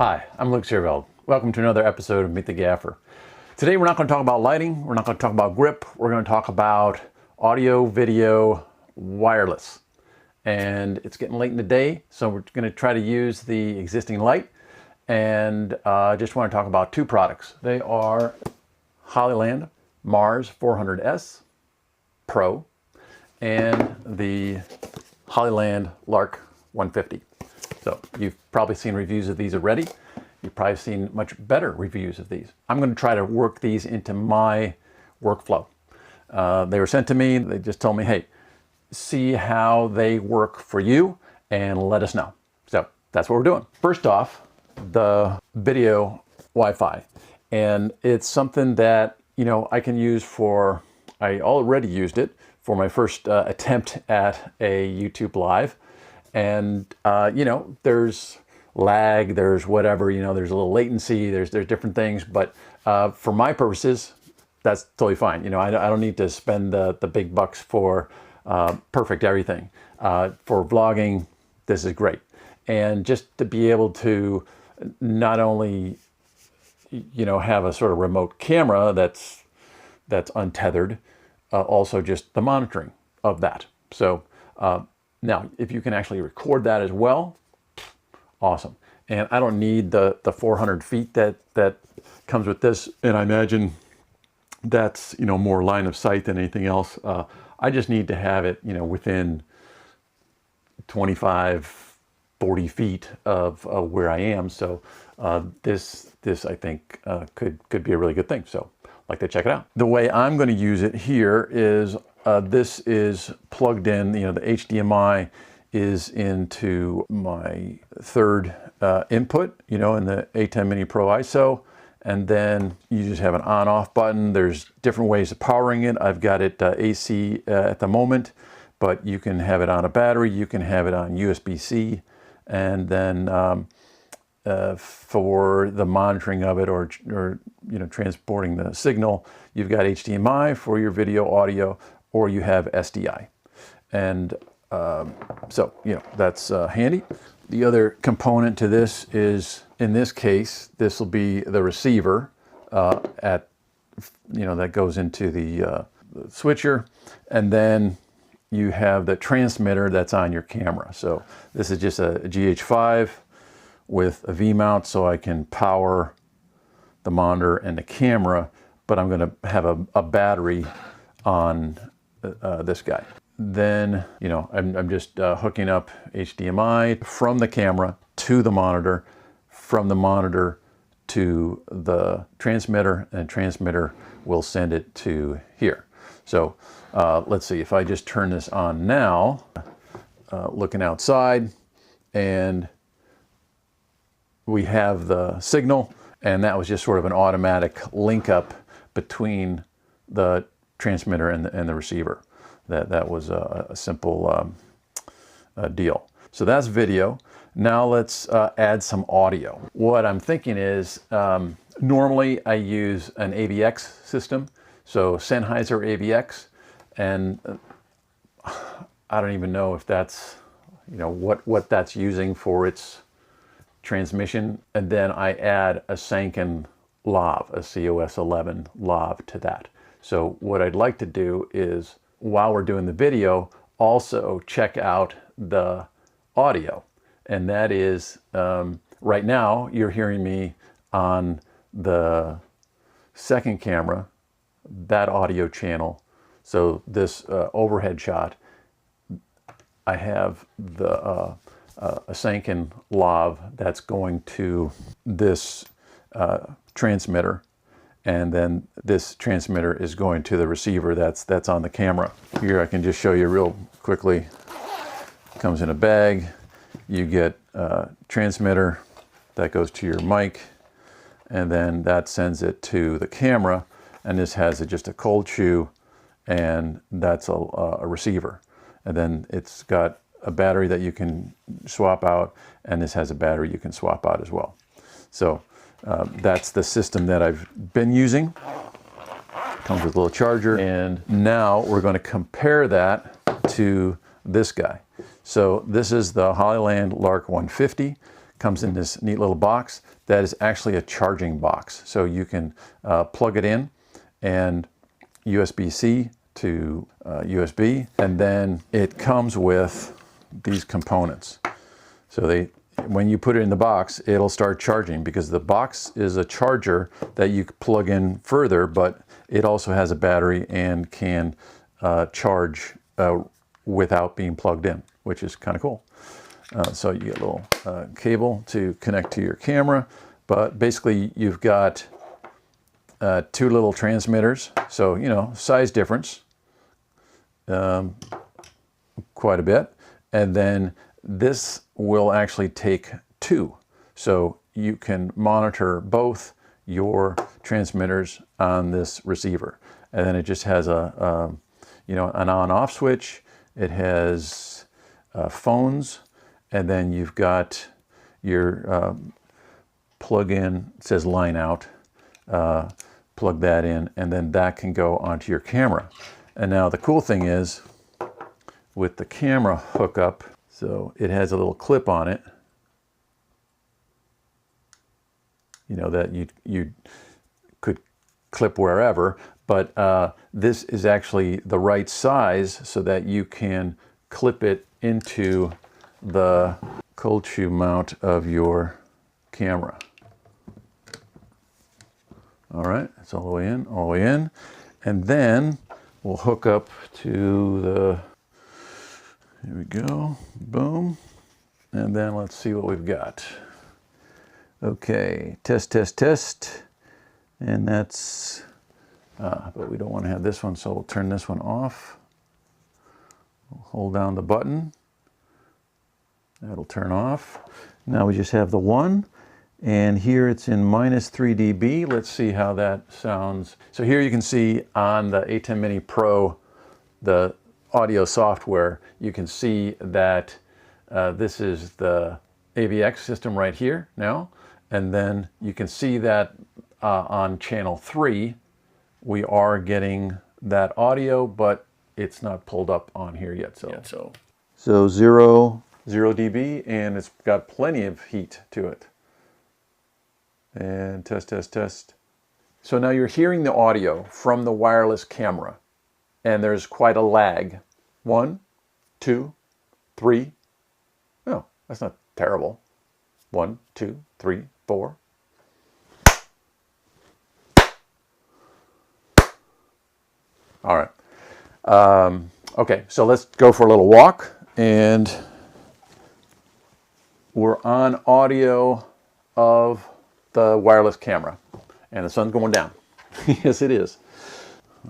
Hi, I'm Luke Searveld. Welcome to another episode of Meet the Gaffer. Today we're not going to talk about lighting, we're not going to talk about grip, we're going to talk about audio, video, wireless. And it's getting late in the day, so we're going to try to use the existing light. And I just want to talk about two products. They are Hollyland Mars 400S Pro and the Hollyland Lark 150. So you've probably seen reviews of these already. You've probably seen much better reviews of these. I'm going to try to work these into my workflow. They were sent to me. They just told me, hey, see how they work for you and let us know. So that's what we're doing. First off, the video Wi-Fi. And it's something that, I can use for, I already used it for my first attempt at a YouTube Live. And, there's lag, there's whatever, there's a little latency, there's different things. But for my purposes, that's totally fine. I don't need to spend the big bucks for perfect everything. For vlogging, this is great. And just to be able to not only, have a sort of remote camera that's untethered, also just the monitoring of that. So, now, if you can actually record that as well, awesome. And I don't need the 400 feet that comes with this. And I imagine that's, more line of sight than anything else. I just need to have it, within 25, 40 feet of where I am. So this I think could be a really good thing. So I'd like to check it out. The way I'm going to use it here is this is plugged in, the HDMI is into my third input, in the A10 Mini Pro ISO. And then you just have an on-off button. There's different ways of powering it. I've got it AC at the moment, but you can have it on a battery. You can have it on USB-C. And then for the monitoring of it or transporting the signal, you've got HDMI for your video, audio, or you have SDI. And so, that's handy. The other component to this is, in this case, this will be the receiver that goes into the switcher. And then you have the transmitter that's on your camera. So this is just a GH5 with a V-mount so I can power the monitor and the camera, but I'm going to have a battery on this guy. Then, I'm just hooking up HDMI from the camera to the monitor, from the monitor to the transmitter, and transmitter will send it to here. So let's see, if I just turn this on now, looking outside, and we have the signal, and that was just sort of an automatic link up between the transmitter and the receiver. That was a simple deal. So that's video. Now let's add some audio. What I'm thinking is, normally I use an AVX system, so Sennheiser AVX, and I don't even know if that's, what that's using for its transmission. And then I add a Sanken lav, a COS11 lav to that. So what I'd like to do is, while we're doing the video, also check out the audio. And that is, right now, you're hearing me on the second camera, that audio channel. So this overhead shot, I have the a Sanken lav that's going to this transmitter. And then this transmitter is going to the receiver that's on the camera. Here I can just show you real quickly. Comes in a bag. You get a transmitter that goes to your mic, and then that sends it to the camera. And this has just a cold shoe, and that's a receiver. And then it's got a battery that you can swap out, and this has a battery you can swap out as well. So that's the system that I've been using. Comes with a little charger. And now we're going to compare that to this guy. So this is the Hollyland Lark 150. comes in this neat little box that is actually a charging box. So you can plug it in and USB-C to USB, and then it comes with these components. So when you put it in the box, it'll start charging, because the box is a charger that you plug in further, but it also has a battery and can charge without being plugged in, which is kind of cool. So you get a little cable to connect to your camera, but basically you've got two little transmitters. So, you know, size difference, quite a bit. And then this will actually take two. So you can monitor both your transmitters on this receiver. And then it just has a you know, an on-off switch. It has phones, and then you've got your plug-in, it says line out, plug that in, and then that can go onto your camera. And now the cool thing is, with the camera hookup, so it has a little clip on it, you know, that you could clip wherever, but this is actually the right size so that you can clip it into the cold shoe mount of your camera. All right, it's all the way in, all the way in. And then we'll hook up to the, here we go, boom. And then let's see what we've got. Okay, test, test, test. And that's, but we don't want to have this one, so we'll turn this one off. We'll hold down the button. That'll turn off. Now we just have the one, and here it's in -3 dB. Let's see how that sounds. So here you can see on the A10 Mini Pro, the audio software, you can see that this is the AVX system right here now. And then you can see that on channel 3, we are getting that audio, but it's not pulled up on here yet. So 0 dB, and it's got plenty of heat to it. And test, test, test. So now you're hearing the audio from the wireless camera, and there's quite a lag. 1, 2, 3. Oh, that's not terrible. 1, 2, 3, 4. All right. Okay, so let's go for a little walk, and we're on audio of the wireless camera, and the sun's going down. Yes, it is.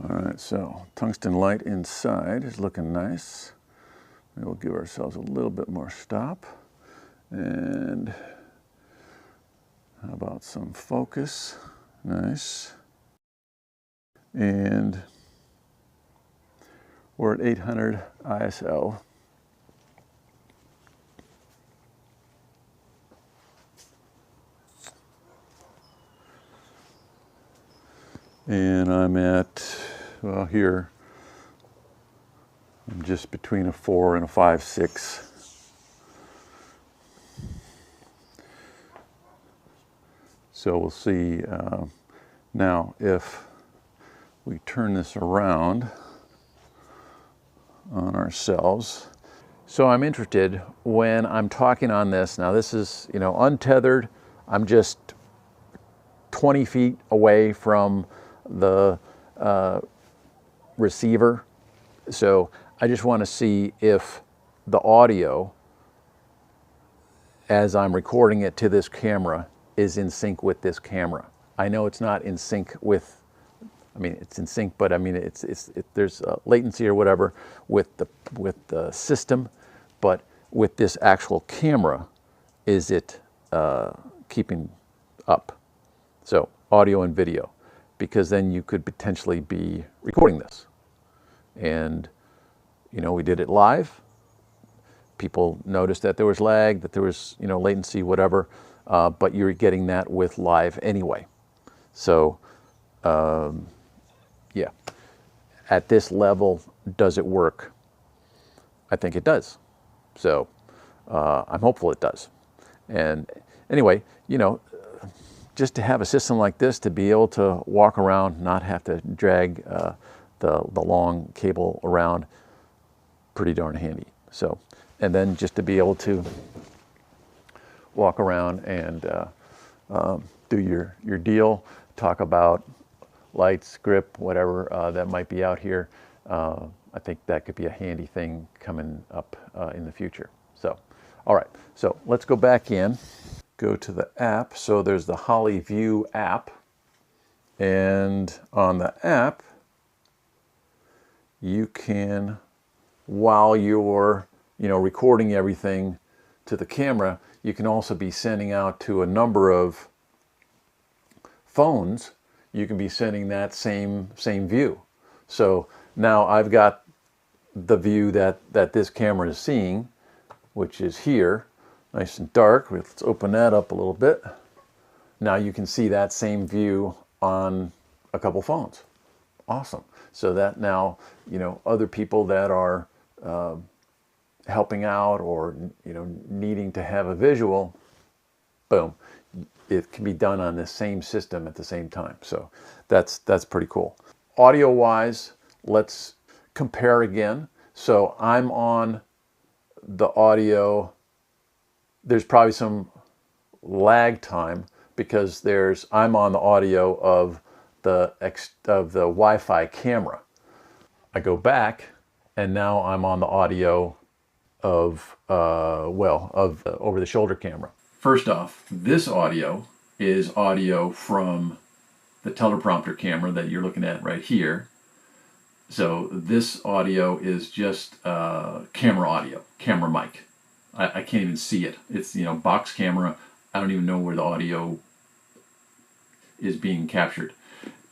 All right, so tungsten light inside is looking nice. We'll give ourselves a little bit more stop. And how about some focus? Nice. And we're at 800 ISO. And I'm at, well, here, I'm just between a 4 and a 5/6. So we'll see now if we turn this around on ourselves. So I'm interested when I'm talking on this. Now this is, you know, untethered. I'm just 20 feet away from the receiver. So I just want to see if the audio, as I'm recording it to this camera, is in sync with this camera. I know it's not in sync with, I mean, it's in sync, but I mean, there's latency or whatever with the system, but with this actual camera, is it keeping up? So audio and video, because then you could potentially be recording this. And, you know, we did it live. People noticed that there was lag, that there was, you know, latency, whatever, but you're getting that with live anyway. So, yeah, at this level, does it work? I think it does. So I'm hopeful it does. And anyway, you know, just to have a system like this, to be able to walk around, not have to drag the long cable around, pretty darn handy. So, and then just to be able to walk around and do your deal, talk about lights, grip, whatever that might be out here. I think that could be a handy thing coming up in the future. So, all right, so let's go back in, go to the app. So there's the HollyView app, and on the app, you can, while you're, you know, recording everything to the camera, you can also be sending out to a number of phones. You can be sending that same view. So now I've got the view that this camera is seeing, which is here, nice and dark. Let's open that up a little bit. Now you can see that same view on a couple phones. Awesome. So that now, you know, other people that are helping out or, you know, needing to have a visual, boom, it can be done on the same system at the same time. So that's pretty cool. Audio wise, let's compare again. So I'm on the audio. There's probably some lag time because I'm on the audio of the Wi-Fi camera. I go back and now I'm on the audio of over-the-shoulder camera. First off, this audio is audio from the teleprompter camera that you're looking at right here. So this audio is just camera audio, camera mic. I can't even see it. It's, you know, box camera. I don't even know where the audio is being captured.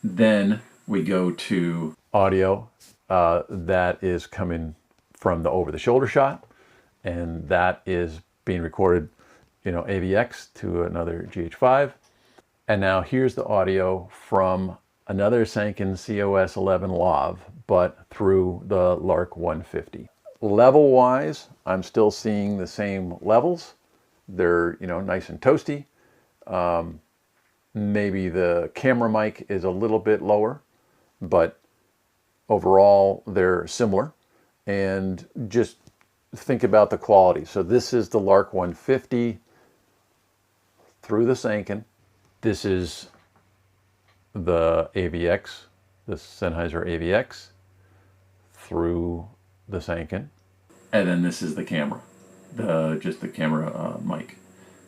Then we go to audio that is coming from the over-the-shoulder shot, and that is being recorded, you know, AVX to another GH5. And now here's the audio from another Sanken COS 11 Lav, but through the Lark 150. Level-wise, I'm still seeing the same levels. They're, you know, nice and toasty. Maybe the camera mic is a little bit lower, but overall they're similar. And just think about the quality. So this is the Lark 150 through the Sanken. This is the AVX, the Sennheiser AVX through the Sanken. And then this is the camera, just the camera mic.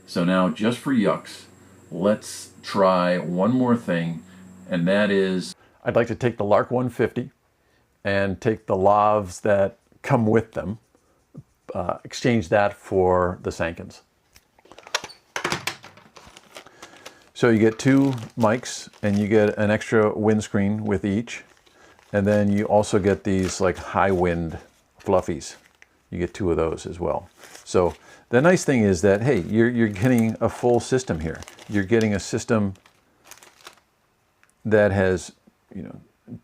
So now, just for yucks, let's try one more thing, and that is, I'd like to take the Lark 150 and take the lavs that come with them, exchange that for the Sankens. So you get two mics and you get an extra windscreen with each. And then you also get these like high wind fluffies. You get two of those as well. So the nice thing is that, hey, you're getting a full system here. You're getting a system that has, you know,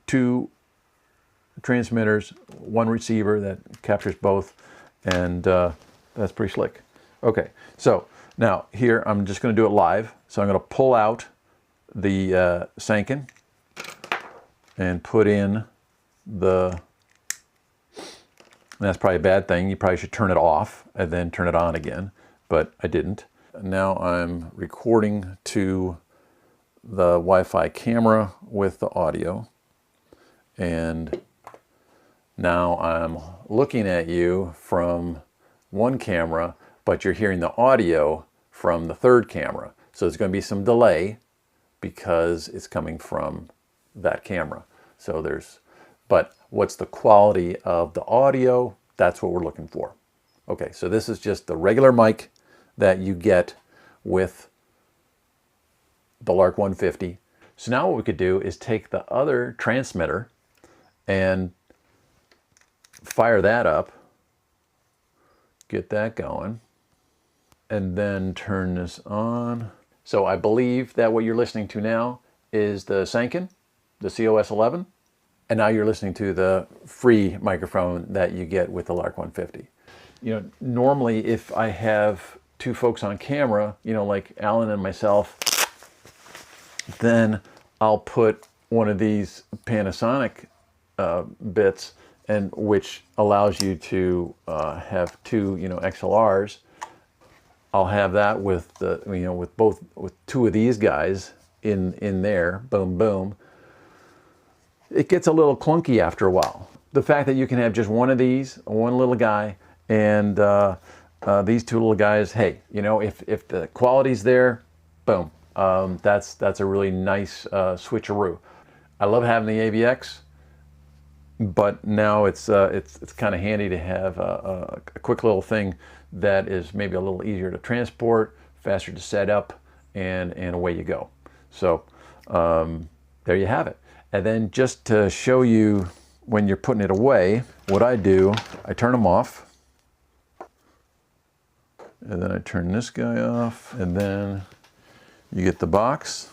two transmitters, one receiver that captures both, and that's pretty slick. Okay, so now here I'm just going to do it live. So I'm going to pull out the Sanken and put in the, that's probably a bad thing. You probably should turn it off and then turn it on again, but I didn't. Now I'm recording to the Wi-Fi camera with the audio, and now I'm looking at you from one camera, but you're hearing the audio from the third camera. So there's going to be some delay because it's coming from that camera. So but what's the quality of the audio? That's what we're looking for. Okay, so this is just the regular mic that you get with the Lark 150. So now what we could do is take the other transmitter and fire that up, get that going, and then turn this on. So I believe that what you're listening to now is the Sanken, the COS 11, and now you're listening to the free microphone that you get with the Lark 150. You know, normally if I have two folks on camera, you know, like Alan and myself, then I'll put one of these Panasonic bits, and which allows you to have two, you know, XLRs. I'll have that with the, you know, with two of these guys in there. Boom, boom. It gets a little clunky after a while. The fact that you can have just one of these, one little guy, and these two little guys, hey, you know, if the quality's there, boom. That's a really nice switcheroo. I love having the AVX, but now it's kind of handy to have a quick little thing that is maybe a little easier to transport, faster to set up, and away you go. So there you have it. And then just to show you when you're putting it away, what I do, I turn them off, and then I turn this guy off, and then you get the box.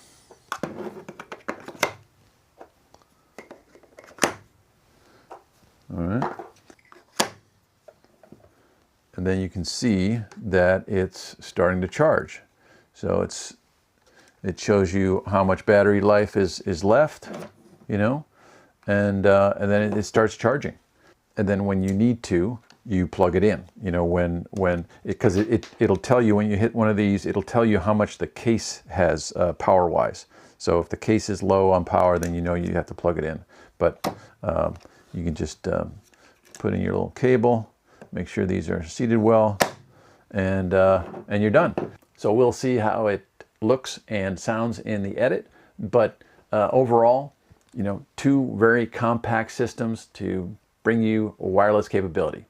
All right. And then you can see that it's starting to charge. So it shows you how much battery life is left, you know, and then it starts charging. And then when you need to, you plug it in, you know, because it'll tell you when you hit one of these, it'll tell you how much the case has power-wise. So if the case is low on power, then you know you have to plug it in. But you can just put in your little cable, make sure these are seated well, and you're done. So we'll see how it looks and sounds in the edit. But overall, you know, two very compact systems to bring you wireless capability.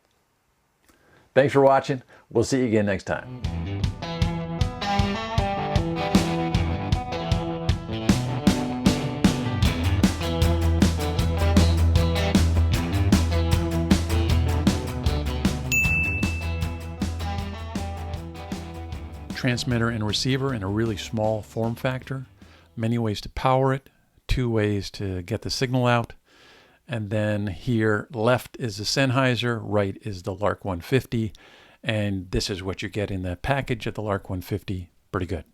Thanks for watching. We'll see you again next time. Transmitter and receiver in a really small form factor. Many ways to power it, 2 ways to get the signal out. And then here left is the Sennheiser, right is the Lark 150. And this is what you get in the package of the Lark 150. Pretty good.